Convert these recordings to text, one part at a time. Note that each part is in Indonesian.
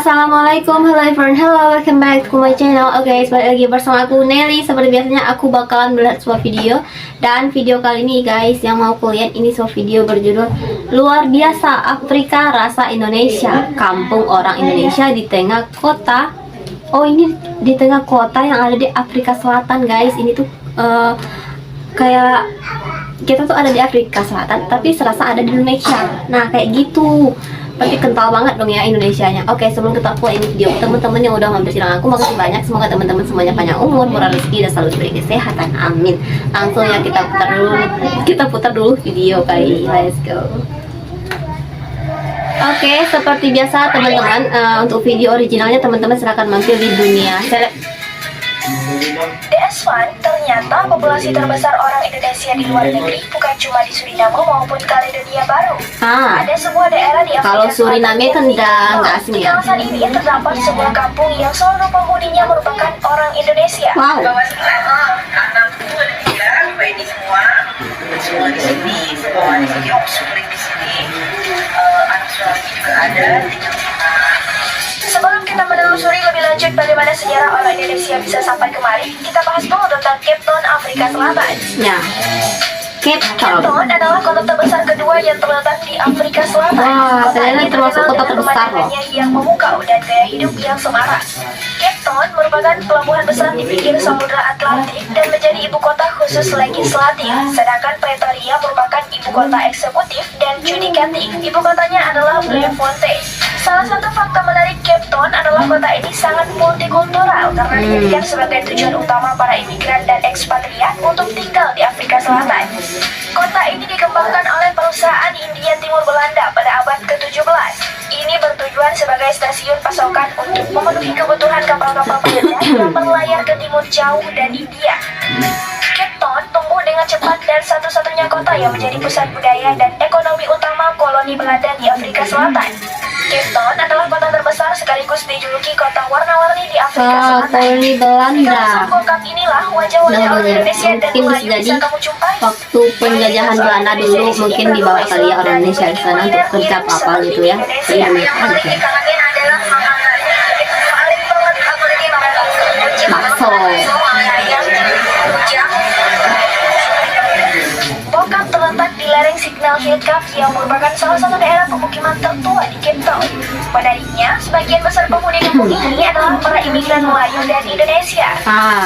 Assalamualaikum, hello everyone, hello, welcome back to my channel. Oke, balik lagi bersama aku Nelly. Seperti biasanya aku bakalan melihat sebuah video. Dan video kali ini guys, yang mau kulihat ini sebuah video berjudul Luar Biasa Afrika Rasa Indonesia. Kampung orang Indonesia di tengah kota. Oh, ini di tengah kota yang ada di Afrika Selatan guys. Ini tuh kayak kita tuh ada di Afrika Selatan tapi serasa ada di Indonesia. Nah, kayak gitu. Tapi kental banget dong ya Indonesianya. Oke, sebelum kita mulai ini video, teman-teman yang udah mampir sidang aku, makasih banyak. Semoga teman-teman semuanya panjang umur, murah rezeki, dan selalu diberi kesehatan. Amin. Langsung ya kita putar dulu video kali. Let's go. Oke, seperti biasa teman-teman, untuk video originalnya teman-teman silahkan mampir di dunia seleb. DS1, ternyata populasi terbesar orang Indonesia di luar negeri bukan cuma di Suriname maupun Kaledonia Baru. Ada sebuah daerah di Afrika Kalau Suriname kan nggak asing ya. Di kawasan ini terdapat sebuah kampung yang seluruh penghuninya merupakan orang Indonesia. Wow. Anakku ada 3, ini semua di sini, semua di sini, sulit di sini. Anak suami juga ada, tinggal di sana. Sebelum kita menelusuri lebih lanjut bagaimana sejarah orang Indonesia bisa sampai kemari, kita bahas dulu tentang Cape Town, Afrika Selatan. Ya, Cape Cape Town adalah kota terbesar kedua yang terletak di Afrika Selatan. Wah, Kota ternyata ini termasuk terkenal kota dengan terbesar loh. pemandangannya yang memukau dan gaya hidup yang semarak. Cape Town merupakan pelabuhan besar di pinggir Samudra Atlantik dan menjadi ibu kota khusus legislatif, sedangkan Pretoria merupakan ibu kota eksekutif dan judikatif. Ibu kotanya adalah Bloemfontein. Salah satu fakta menarik Cape Town adalah kota ini sangat multikultural karena dijadikan sebagai tujuan utama para imigran dan ekspatriat untuk tinggal di Afrika Selatan. Kota ini dikembangkan oleh perusahaan India Timur Belanda pada abad ke-17. Ini bertujuan sebagai stasiun pasokan untuk memenuhi kebutuhan kapal-kapal Belanda yang berlayar ke timur jauh dan India. Cape Town tumbuh dengan cepat dan satu-satunya kota yang menjadi pusat budaya dan ekonomi utama koloni Belanda di Afrika Selatan. Cape Town adalah kota terbesar sekaligus dijuluki kota warna-warni di Afrika Selatan. koloni Di Belanda. kawasan Kokam inilah wajah-wajah orang Indonesia dan Mungkin bisa Melayu jadi bisa kamu jumpai. waktu penjajahan Belanda dulu mungkin dibawa kali ya orang Indonesia ke sana untuk kerja apa gitu ya. Jadi mereka gitu. Bakso. Kokam terletak di lereng Signal Hill Cave yang merupakan salah satu daerah pemukiman tertua di Cape Town. Menariknya, sebagian besar penghuni kampung ini adalah para imigran Melayu dan Indonesia.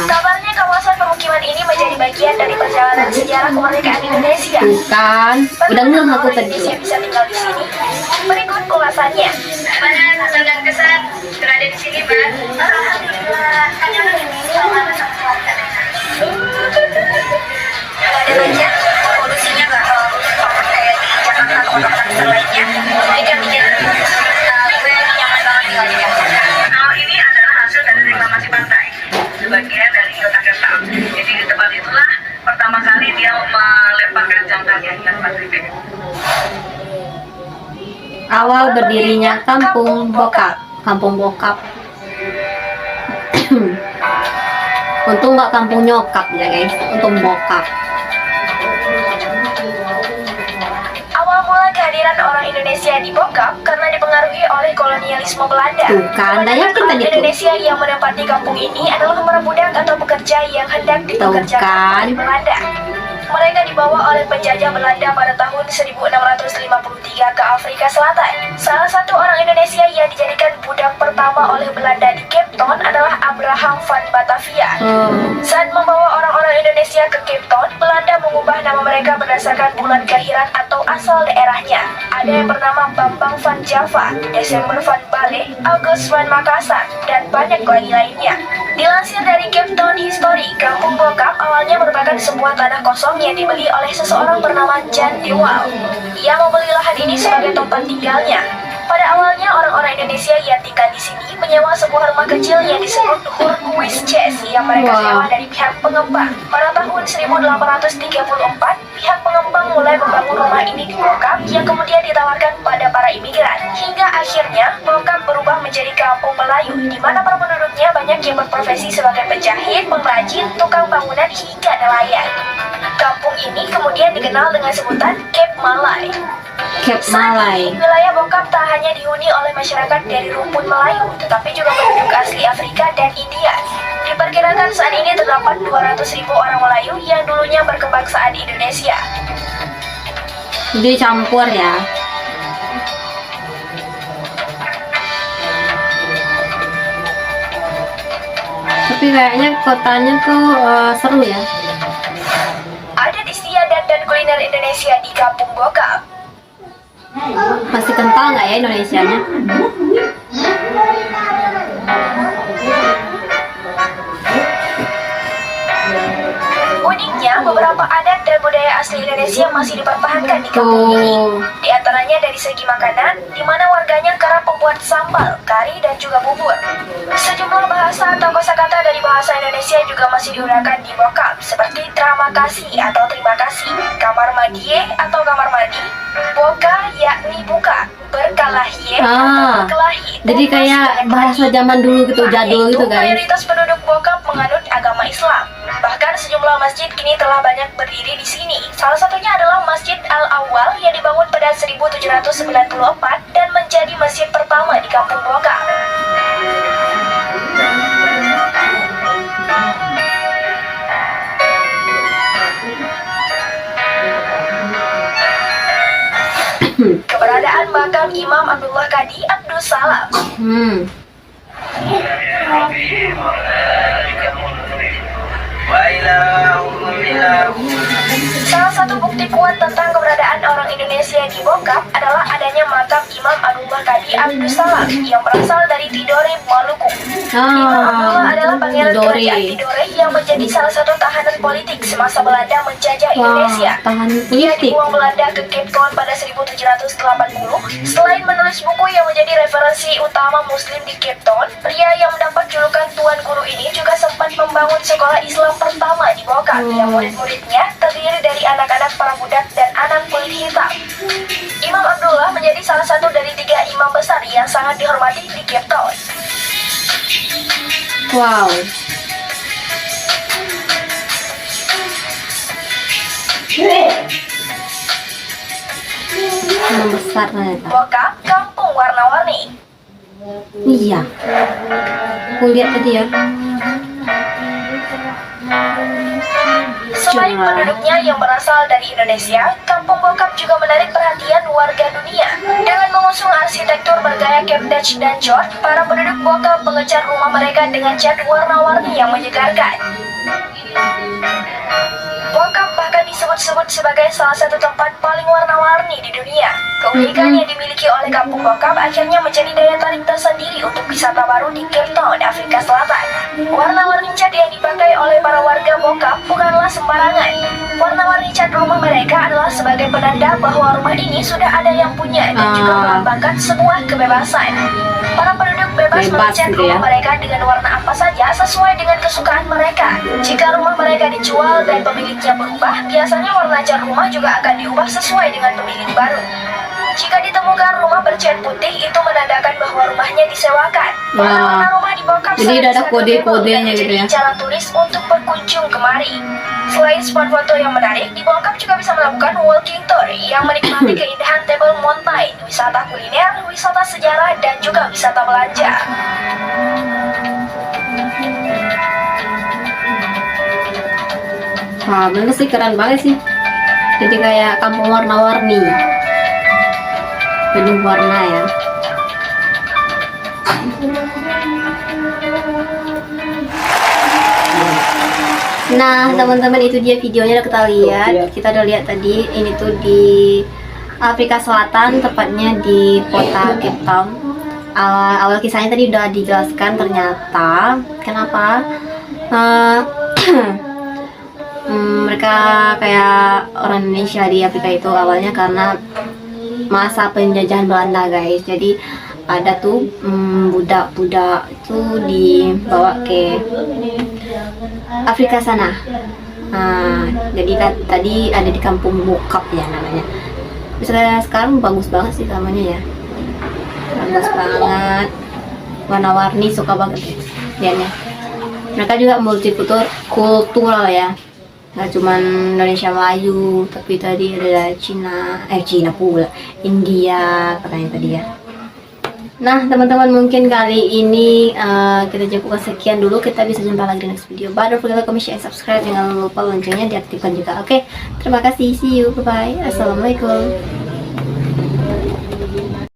Kabarnya kawasan pemukiman ini menjadi bagian dari perjalanan sejarah kemerdekaan Indonesia. Bukan. Udah ngeh aku tadi. Indonesia bisa tinggal di sini. Berikut ulasannya. Gimana hasil dan kesan berada di sini, Mbak? Alhamdulillah, hanya bersama keluarga. Ada aja polusinya nggak kayak di Jakarta atau kota-kota besar lainnya. Tidak nyaman banget tinggal di Jakarta. Ini adalah hasil dari reklamasi pantai, sebagian dari kota Cape Town. Jadi di tempat itulah pertama kali dia melemparkan jangkarnya ikan Pasifik. Awal berdirinya Kampung Bokap. Kampung Bokap. Untung nggak kampung nyokap ya guys, untung bokap. Awal mula kehadiran orang Indonesia di Bokap karena dipengaruhi oleh kolonialisme Belanda. Bukan, dah yakin tadi tuh. Indonesia yang menempati kampung ini adalah para budak atau pekerja yang hendak dipekerjakan oleh Belanda. Mereka dibawa oleh penjajah Belanda pada tahun 1653 ke Afrika Selatan. Salah satu orang Indonesia yang dijadikan budak pertama oleh Belanda di Cape Town adalah Abraham van Batavia. Saat membawa orang-orang Indonesia ke Cape Town, Belanda mengubah nama mereka berdasarkan bulan kelahiran atau asal daerahnya. Ada yang bernama Bambang van Java, Desember van Bale, August van Makassar, dan banyak lagi lainnya. Dilansir dari Cape Town History, Kampung Bokap awalnya merupakan sebuah tanah kosong yang dibeli oleh seseorang bernama Jan Dewal. Ia membeli lahan ini sebagai tempat tinggalnya. Pada awalnya, orang-orang Indonesia yang tinggal di sini menyewa sebuah rumah kecil yang disebut Hurkhuisches yang mereka sewa dari pihak pengembang. Pada tahun 1834, pihak pengembang Jepang mulai membangun rumah ini di Bokap yang kemudian ditawarkan pada para imigran. Hingga akhirnya Bokap berubah menjadi kampung Melayu, di mana para penduduknya banyak yang berprofesi sebagai penjahit, pengrajin, tukang bangunan hingga nelayan. Kampung ini kemudian dikenal dengan sebutan Cape Malay. Cape Saat Malay. ini, wilayah Bokap tak hanya dihuni oleh masyarakat dari rumpun Melayu, tetapi juga penduduk asli Afrika dan India. Diperkirakan saat ini terdapat 200.000 orang Melayu yang dulunya berkebangsaan Indonesia. Jadi campur ya. Tapi kayaknya kotanya tuh seru ya. Adat istiadat dan kuliner Indonesia di Kampung Bokap. Masih kental nggak ya Indonesianya? Uniknya, beberapa adat dan budaya asli Indonesia masih dipertahankan di kampung ini. Di antaranya dari segi makanan, di mana warganya kerap membuat sambal, kari, dan juga bubur. Sejumlah bahasa atau kosakata dari bahasa Indonesia juga masih digunakan di Bokap, seperti terima kasih atau terima kasih, kamar mandie atau kamar mandi, boka yakni buka, berkalahi atau berkelahi. Jadi kayak bahasa zaman dulu gitu, jadul gitu guys. Mayoritas penduduk Bokap menganut agama Islam. Bahkan sejumlah masjid kini telah banyak berdiri di sini. Salah satunya adalah Masjid Al-Awwal yang dibangun pada 1794 dan menjadi masjid pertama di Kampung Bokap. Keberadaan makam Imam Abdullah Qadi Abdus Salam. Salah satu bukti kuat tentang keberadaan orang Indonesia di Bokap adalah adanya makam Imam Abdullah Qadi Abdus Salam yang berasal dari Tidore, Maluku. Imam Abdullah adalah pangeran kerajaan Tidore yang menjadi salah satu tahanan politik semasa Belanda menjajah Indonesia. Ia dibuang Belanda ke Cape Town pada 1780. Selain menulis buku yang menjadi referensi utama Muslim di Cape Town, pria yang mendapat julukan Tuan Guru ini juga sempat membangun sekolah Islam pertama di Bokap yang murid-muridnya terdiri dari anak-anak para budak dan anak kulit hitam. Imam Abdullah menjadi salah satu dari 3 imam besar yang sangat dihormati di Cape Town. Wow. Imam besar ternyata. Bokap, kampung warna-warni. Iya. Aku lihat tadi ya. Selain penduduknya yang berasal dari Indonesia, Kampung Bokap juga menarik perhatian warga dunia. Dengan mengusung arsitektur bergaya Cape Dutch dan George, para penduduk Bokap mengecat rumah mereka dengan cat warna-warni yang menyegarkan. Bokap bahkan disebut-sebut sebagai salah satu tempat paling warna-warni di dunia. Keunikan yang dimiliki oleh Kampung Bokap akhirnya menjadi daya tarik tersendiri untuk wisata baru di Cape Town, Afrika Selatan. Warna-warni cat yang dipakai oleh para warga Bokap bukanlah sembarangan. Warna-warni cat rumah mereka adalah sebagai penanda bahwa rumah ini sudah ada yang punya dan juga melambangkan sebuah kebebasan. Para penduduk bebas mengecat gitu ya. rumah mereka dengan warna apa saja sesuai dengan kesukaan mereka. Jika rumah mereka dijual dan pemiliknya berubah, biasanya warna cat rumah juga akan diubah sesuai dengan pemilik baru. Jika ditemukan rumah bercat putih, itu menandakan bahwa rumahnya disewakan. Warna rumah di Bokap Jadi udah ada kode-kodenya gitu ya. jalan turis untuk berkunjung kemari. Selain spot foto yang menarik, di Bokap juga bisa melakukan walking tour yang menikmati keindahan Table Mountain, wisata kuliner, wisata sejarah, dan juga wisata belanja. Wah, bener sih, keren banget sih. Jadi kayak kampung warna-warni, penuh warna ya. Nah teman-teman, itu dia videonya udah kita lihat. Kita udah lihat tadi, ini tuh di Afrika Selatan, tepatnya di kota Cape Town. Awal kisahnya tadi udah dijelaskan, ternyata kenapa mereka kayak orang Indonesia di Afrika itu awalnya karena masa penjajahan Belanda guys. Jadi ada tuh budak-budak itu dibawa ke Afrika sana. Nah, jadi tadi ada di kampung bokap ya namanya. Misalnya sekarang bagus banget sih namanya ya. Bagus banget. Warna-warni, suka banget lihatnya. Mereka juga multikultural ya. Nggak cuman Indonesia Melayu, tapi tadi ada Cina pula, India katanya tadi ya. Nah teman-teman, mungkin kali ini kita cukupkan sekian dulu. Kita bisa jumpa lagi di next video. Don't forget to like, comment, share, and subscribe. Jangan lupa loncengnya diaktifkan juga. Oke, terima kasih. See you. Bye bye. Assalamualaikum.